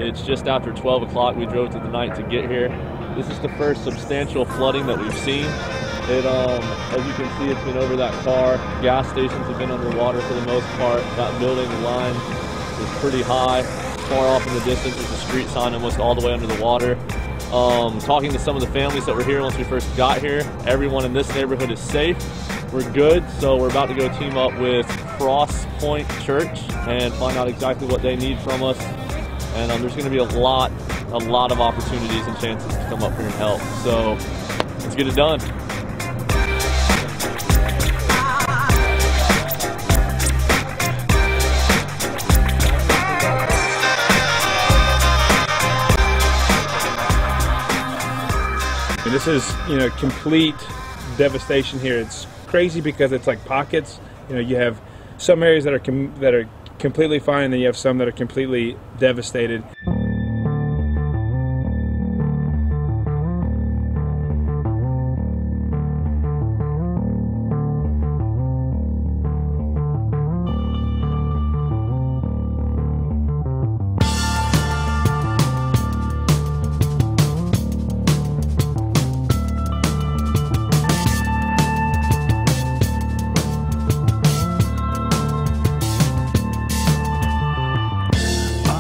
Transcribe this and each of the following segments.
It's just after 12 o'clock. We drove to the night to get here. This is the first substantial flooding that we've seen. As you can see, it's been over that car. Gas stations have been underwater for the most part. That building line is pretty high. Far off in the distance is the street sign, almost all the way under the water. Talking to some of the families that were here once we first got here, everyone in this neighborhood is safe. We're good, so we're about to go team up with Crosspoint Church and find out exactly what they need from us. And there's going to be a lot of opportunities and chances to come up here and help. So let's get it done. This is, complete devastation here. It's crazy because it's like pockets. You have some areas that are completely fine, and then you have some that are completely devastated.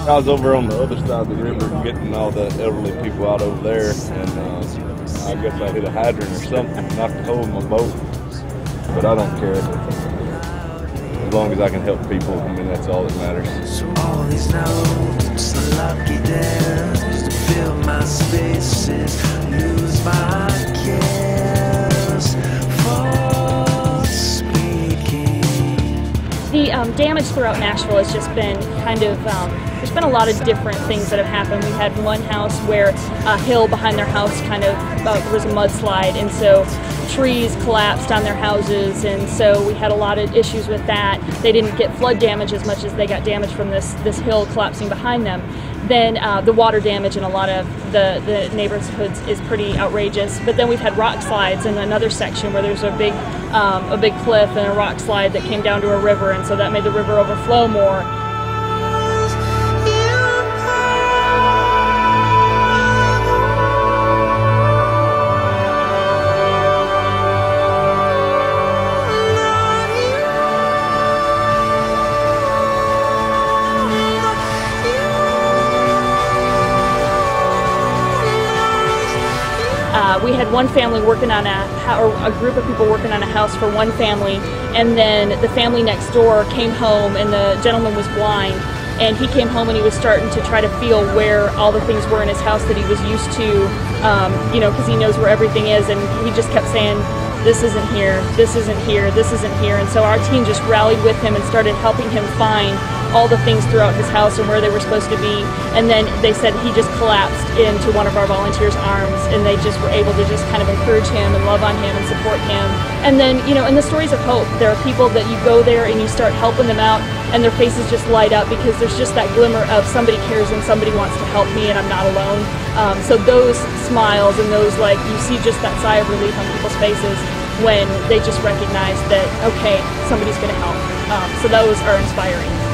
I was over on the other side of the river getting all the elderly people out over there, and I guess I hit a hydrant or something, knocked a hole in my boat, but I don't care. As long as I can help people, that's all that matters. So all these notes, the lucky dance to fill my spaces, lose my cares for speaking. The damage throughout Nashville has just been kind of, there's been a lot of different things that have happened. We had one house where a hill behind their house kind of, there was a mudslide, and so trees collapsed on their houses, and so we had a lot of issues with that. They didn't get flood damage as much as they got damage from this hill collapsing behind them. Then the water damage in a lot of the neighborhoods is pretty outrageous. But then we've had rock slides in another section where there's a big cliff and a rock slide that came down to a river, and so that made the river overflow more. We had one family working on a group of people working on a house for one family, and then the family next door came home, and the gentleman was blind, and he came home and he was starting to try to feel where all the things were in his house that he was used to, because he knows where everything is, and he just kept saying, this isn't here, this isn't here, this isn't here. And so our team just rallied with him and started helping him find all the things throughout his house and where they were supposed to be. And then they said he just collapsed into one of our volunteers' arms, and they just were able to just kind of encourage him and love on him and support him. And then, in the stories of hope, there are people that you go there and you start helping them out, and their faces just light up because there's just that glimmer of somebody cares and somebody wants to help me and I'm not alone. So those smiles and those, you see just that sigh of relief on people's faces when they just recognize that, okay, somebody's going to help. So those are inspiring.